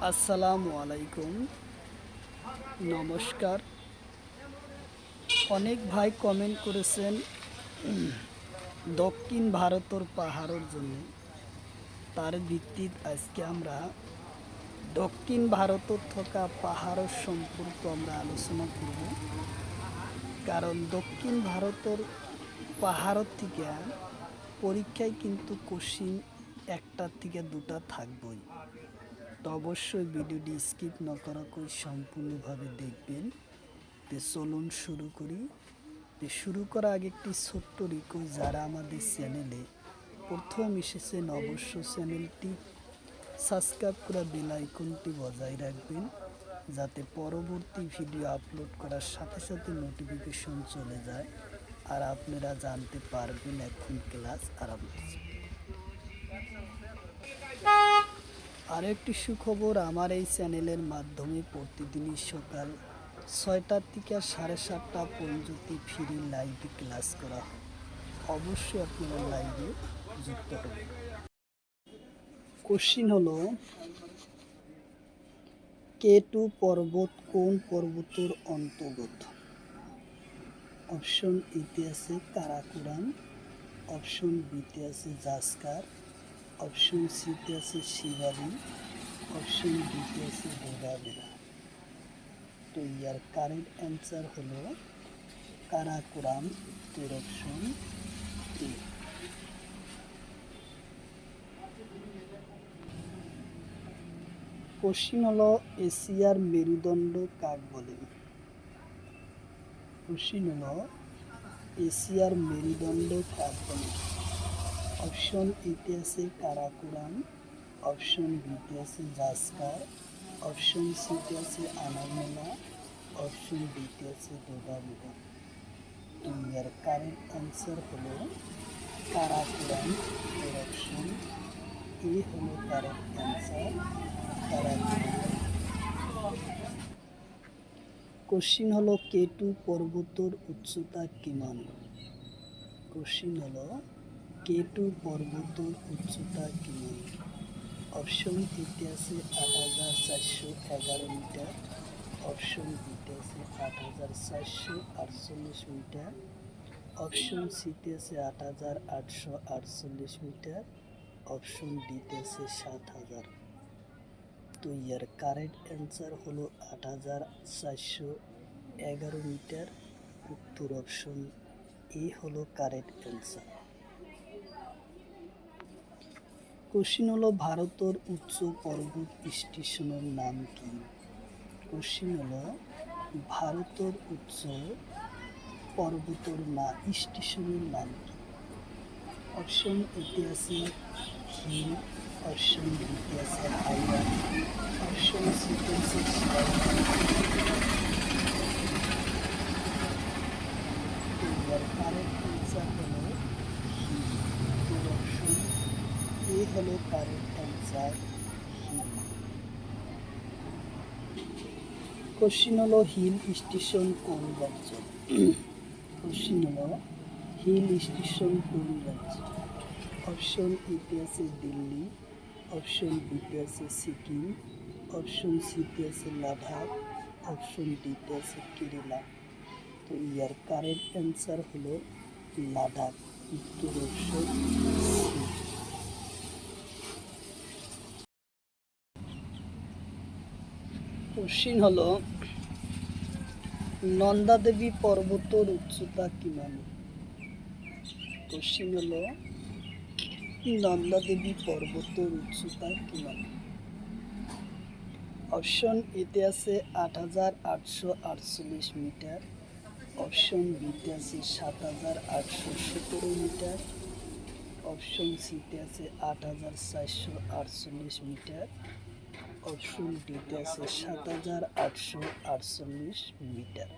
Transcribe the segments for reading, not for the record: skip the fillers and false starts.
আসসালামু আলাইকুম, নমস্কার। অনেক ভাই কমেন্ট করেছেন দক্ষিণ ভারতের পাহাড়ের জন্য। তার ভিত্তিত আজকে আমরা দক্ষিণ ভারতের থাকা পাহাড়ের সম্পর্কে আমরা আলোচনা করব। কারণ দক্ষিণ ভারতের পাহাড়ের থেকে পরীক্ষায় কিন্তু কোশ্চিন একটার থেকে দুটা থাকবই। তো অবশ্যই ভিডিওটি স্কিপ না করা করে সম্পূর্ণভাবে দেখবেন। তো চলুন শুরু করি। তো শুরু করার আগে একটি ছোট্ট রিকোয়েস্ট, যারা আমাদের চ্যানেলে প্রথম এসেছেন অবশ্যই চ্যানেলটি সাবস্ক্রাইব করে বেল আইকনটি বজায় রাখবেন, যাতে পরবর্তী ভিডিও আপলোড করার সাথে সাথে নোটিফিকেশন চলে যায় আর আপনারা জানতে পারবেন এখন ক্লাস আরম্ভ। আর একটি সুখবর, আমার এই চ্যানেলের মাধ্যমে প্রতিদিনই সকাল 6টা থেকে 7:30 পর্যন্ত ফ্রি লাইভে ক্লাস করা হয়। অবশ্যই আপনারা লাইভে যুক্ত হবেন। কোশ্চিন হলো, K2 পর্বত কোন পর্বতের অন্তর্গত? অপশন এতে আছে কারাকোরাম, অপশন বিতে আছে জাসকার, অপশন সিতে আছে শিবালি, অপশন ডিতে আছে ডোডাবেরা। তো ইয়ার কারেক্ট অ্যান্সার হলো কারাকোরাম, উত্তর অপশন এ। কোশ্চিন হলো, এশিয়ার মেরুদণ্ড কাক বলে? কোশ্চিন হলো, এশিয়ার মেরুদণ্ড কাক বলে? অপশন এতে আছে কারাকোরাম, অপশন বিতে আছে জাসকার, অপশন সিতে আছে আনামেলা, অপশন ডিতে আছে ডোডাবেরা। তো ইয়ার কারেক্ট অ্যান্সার হলো কারাকোরাম, উত্তর অপশন এ হলো কারেক্ট অ্যান্সার, কারাকোরাম। কোশ্চিন হলো, K2 পর্বতের উচ্চতা কিমান? কোশ্চিন হলো, K2 পর্বতের উচ্চতা কিমান? অপশন এতে আছে 8,411 মিটার, অপশন বিতে আছে 8,448 মিটার, অপশন সিতে আছে 8,848 মিটার, অপশন ডিতে আছে 7,000। তো ইয়ার কারেক্ট অ্যান্সার হলো 8,411 মিটার, উত্তর অপশন এ হলো কারেক্ট অ্যান্সার। কোশ্চিন হলো, ভারতের উচ্চ পর্বত স্টেশনের নাম কি? কোশ্চিন হলো, ভারতের উচ্চ পর্বতের স্টেশনের নাম কি? অপশন এতে আছে হিল, অপশন বিতে আছে হাইওয়ে, অপশন সিতে আছে কারেক্ট অ্যান্সার হলো হিল, উত্তর অপশন এ হলো কারেক্ট অ্যান্সার, হিল। কোশ্চিন হলো, হিল স্টেশন কোন রাজ্য? কোশ্চিন হলো, হিল স্টেশন কোন রাজ্য? অপশন এতে আছে দিল্লি, অপশন বিতে আছে সিকিম, অপশন সিতে আছে লাদাখ, অপশন ডিতে আছে কেরালা। তো ইয়ার কারেক্ট অ্যান্সার হলো লাদাখ, উত্তর অপশন সি। কোশ্চিন হলো, নন্দা দেবী পর্বতের উচ্চতা কিমান? কোশ্চিন হলো, নন্দা দেবী পর্বতের উচ্চতা কিমান? অপশন এতে আছে 8,848 মিটার, অপশন বিতে আছে 7,817 মিটার, অপশন সিতে আছে 8,448 মিটার, অপশন ডিতে আছে 7,848 মিটার।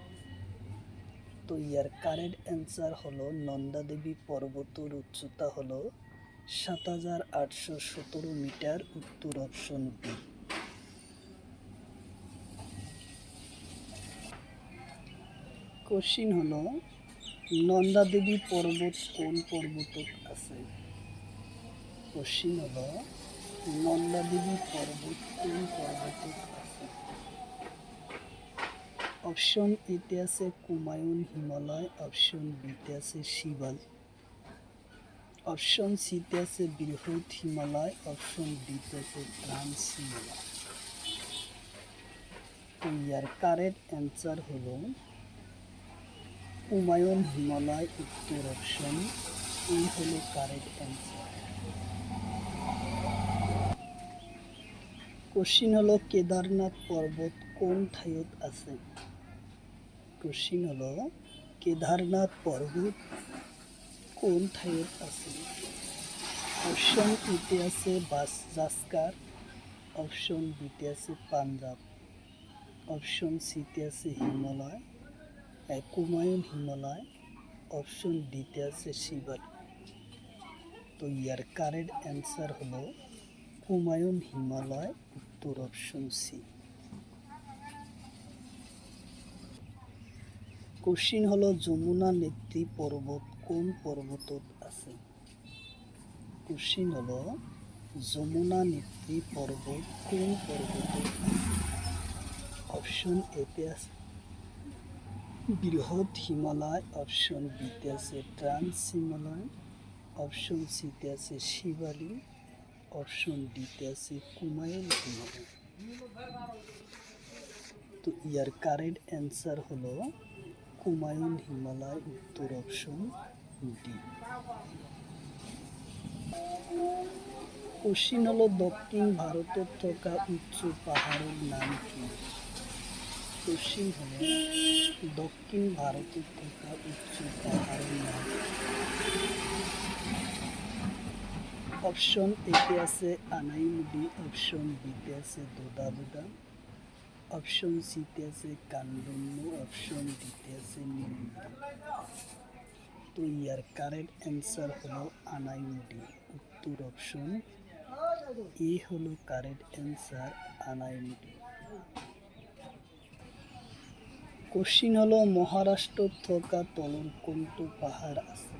তো ইয়ার কারেক্ট অ্যান্সার হলো নন্দা দেবী পর্বতের উচ্চতা হলো 7,817 মিটার, উত্তর অপশন বি। কোশ্চিন হলো, নন্দা দেবী পর্বত কোন পর্বতত আছে? কোশ্চিন হলো, নন্দাদেবী পর্বত কোন পর্বতে আছে? অপশন এতে আছে কুমায়ুন হিমালয়, অপশন বিতে আছে শিবাল, অপশন সিতে আছে বৃহৎ হিমালয়, অপশন ডিতে আছে ট্রান্স হিমালয়। তো ইয়ার কারেক্ট অ্যান্সার হলো কুমায়ুন হিমালয়, উত্তর অপশন এই হলো কারেক্ট অ্যান্সার। কোশ্চিন হলো কেদারনাথ পর্বত কোন ঠাইত আছে? কোশ্চিন হলো কেদারনাথ পর্বত কোন ঠাইত আছে? অপশন এতে আছে জাসকার, অপশন বিতে আছে পাঞ্জাব, অপশন সিতে আছে হিমালয় কুমায়ুন হিমালয়, অপশন ডিতে আছে শিবাল। তো ইয়ার কারেক্ট অ্যান্সার হলো কুমায়ুন হিমালয়, উত্তর অপশন সি। কোশ্চিন হলো যমুনা নেত্রী পর্বত কোন পর্বতত আছে? কোশ্চিন হলো যমুনা নেত্রী পর্বত কোন পর্বতত আছে? অপশন এতে আছে বৃহৎ হিমালয়, অপশন বিতে আছে ট্রান্স হিমালয়, অপশন সিতে আছে শিবালিক, অপশন ডিতে আছে কুমায়ুন হিমালয়। তো ইয়ার কারেক্ট অ্যান্সার হলো কুমায়ুন হিমালয়, উত্তর অপশন ডি। কোশ্চিন হলো দক্ষিণ ভারতের থাকা উচ্চ পাহাড়ের নাম কি? কোশ্চিন হলো দক্ষিণ ভারতের থাকা উচ্চ পাহাড়ের নাম। অপশন এতে আছে আনাইমুডি, অপশন বিতে আছে দোদাবেদা, অপশন সিতে আছে কান্ডন্য, অপশন ডিতে আছে নীলগিরি। তো ইয়ার কারেক্ট অ্যান্সার হলো আনাইমুডি, উত্তর অপশন এ হলো কারেক্ট অ্যান্সার আনাইমুডি। কোশ্চিন হলো মহারাষ্ট্র থাকা তলর কোনটো পাহাড় আছে?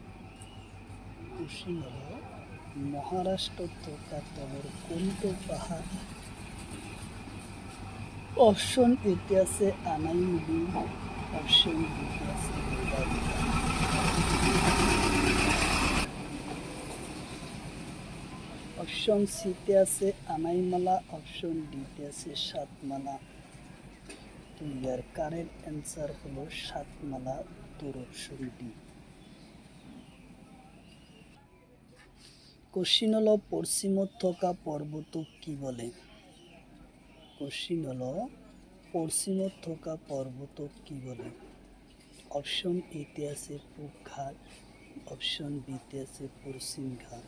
কোশ্চিন হলো মহারাষ্ট্র থাকা তলর কোনটো পাহাড়? অপশন এতে আছে আনাইমুডি, অপশন বিতে আছে দোদাবেদা, অপশন সিতে আছে আনাইমালা, অপশন ডিতে আছে সাতমালা। তো ইয়ার কারেক্ট অ্যান্সার হলো সাতমালা, উত্তর অপশন ডি। কোশ্চিন হলো পশ্চিমত থাকা পর্বত কি বলে? কোশ্চিন হলো পশ্চিমত থাকা পর্বত কি বলে? অপশন এতে আছে পূব ঘাট, অপশন বিতে আছে পশ্চিম ঘাট,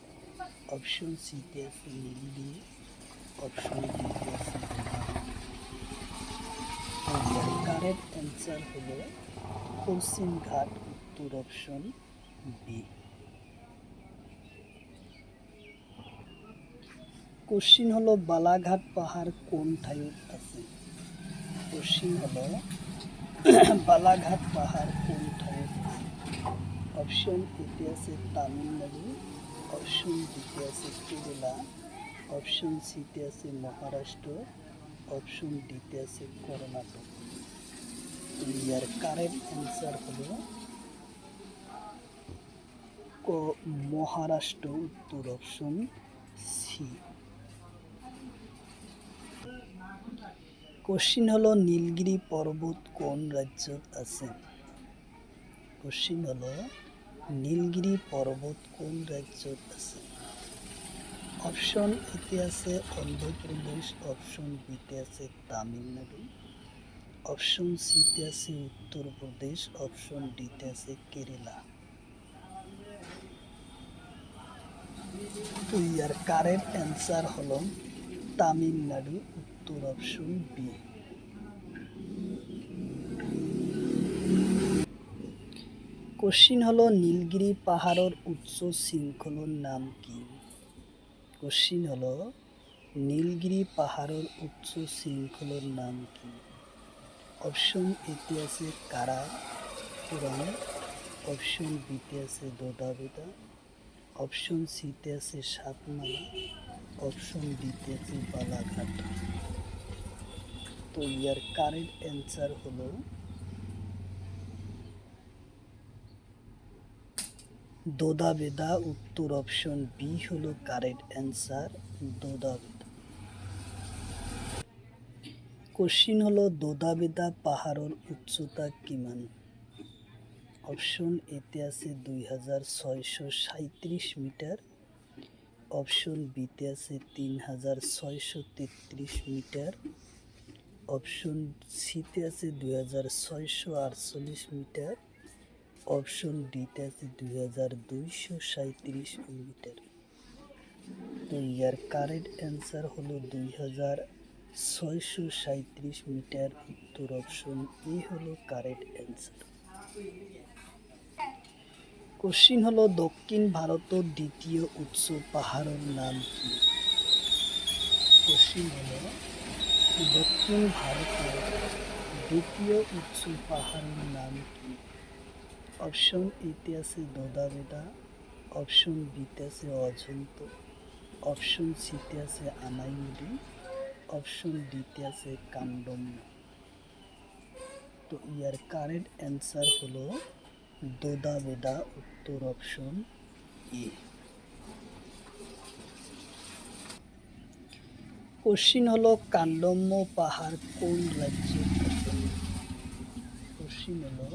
অপশন সিতে আছে নীলগিরি, অপশন ডিতে আছে কারেক্ট অ্যান্সার হলো পশ্চিম ঘাট, উত্তর অপশন বি। কোশ্চিন হলো বালাঘাট পাহাড় কোন ঠাইত আছে? কোশ্চিন হলো বালাঘাট পাহাড় কোন ঠাইত আছে? অপশন এতে আছে তামিলনাড়ু, অপশন বিতে আছে কেরালা, অপশন সিতে আছে মহারাষ্ট্র, অপশন ডিতে আছে কর্ণাটক। ইয়ার কারেক্ট অ্যান্সার হলো মহারাষ্ট্র, উত্তর অপশন সি। কোশ্চিন হলো নীলগিরি পর্বত কোন রাজ্যত আছে? কোশ্চিন হলো নীলগিরি পর্বত কোন রাজ্যত আছে? অপশন এতে আছে অন্ধ্রপ্রদেশ, অপশন বিতে আছে তামিলনাড়ু, অপশন সিতে আছে উত্তরপ্রদেশ, অপশন ডিতে আছে কেরালা। তো ইয়ার কারেক্ট অ্যান্সার হলো তামিলনাড়ু, উত্তর অপশন বি। কোশ্চিন হলো নীলগিরি পাহাড়ের উচ্চ শৃঙ্খলের নাম কি? কোশ্চিন হলো নীলগিরি পাহাড়ের উচ্চ শৃঙ্খলের নাম কি? অপশন এতে আছে কারাকোরাম, অপশন বিতে আছে দোদাবেদা, অপশন সিতে আছে সাতমালা, অপশন ডিতে আছে বালাঘাট। তো ইয়ার কারেক্ট অ্যান্সার হলো দোদাবেদা। উত্তর অপশন বি হলো কারেক্ট অ্যান্সার, দোদাবেদা। কোশ্চিন হলো দোদাবেদা পাহাড়ের উচ্চতা কিমান? অপশন এতে আছে 2637 মিটার, অপশন বিতে আছে 3633 মিটার, অপশন সিতে আছে 2648 মিটার, অপশন ডিতে আছে 2237 মিটার। তো ইয়ার কারেক্ট অ্যান্সার হলো 2637 মিটার। উত্তর অপশন এ হলো কারেক্ট অ্যান্সার। কোশ্চিন হলো দক্ষিণ ভারতের দ্বিতীয় উচ্চ পাহাড়ের নাম কি? কোশ্চিন হলো দক্ষিণ ভারতের দ্বিতীয় উচ্চ পাহাড়ের নাম কি? অপশন এতে আছে দোদাবেদা, অপশন বিতে আছে অজন্তা, অপশন সিতে আছে আনাইমুদি, অপশন ডিতে আছে কান্ডম্য। তো ইয়ার কারেক্ট অ্যান্সার হলো দোদাবেদা। উত্তর অপশন এ। কোশ্চিন হলো কান্ডম্য পাহাড় কোন রাজ্যে আছে? কোশ্চিন হলো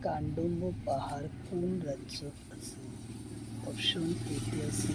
কান্ডম্য পাহাড় কোন রাজ্যে আছে? অপশন এতে আছে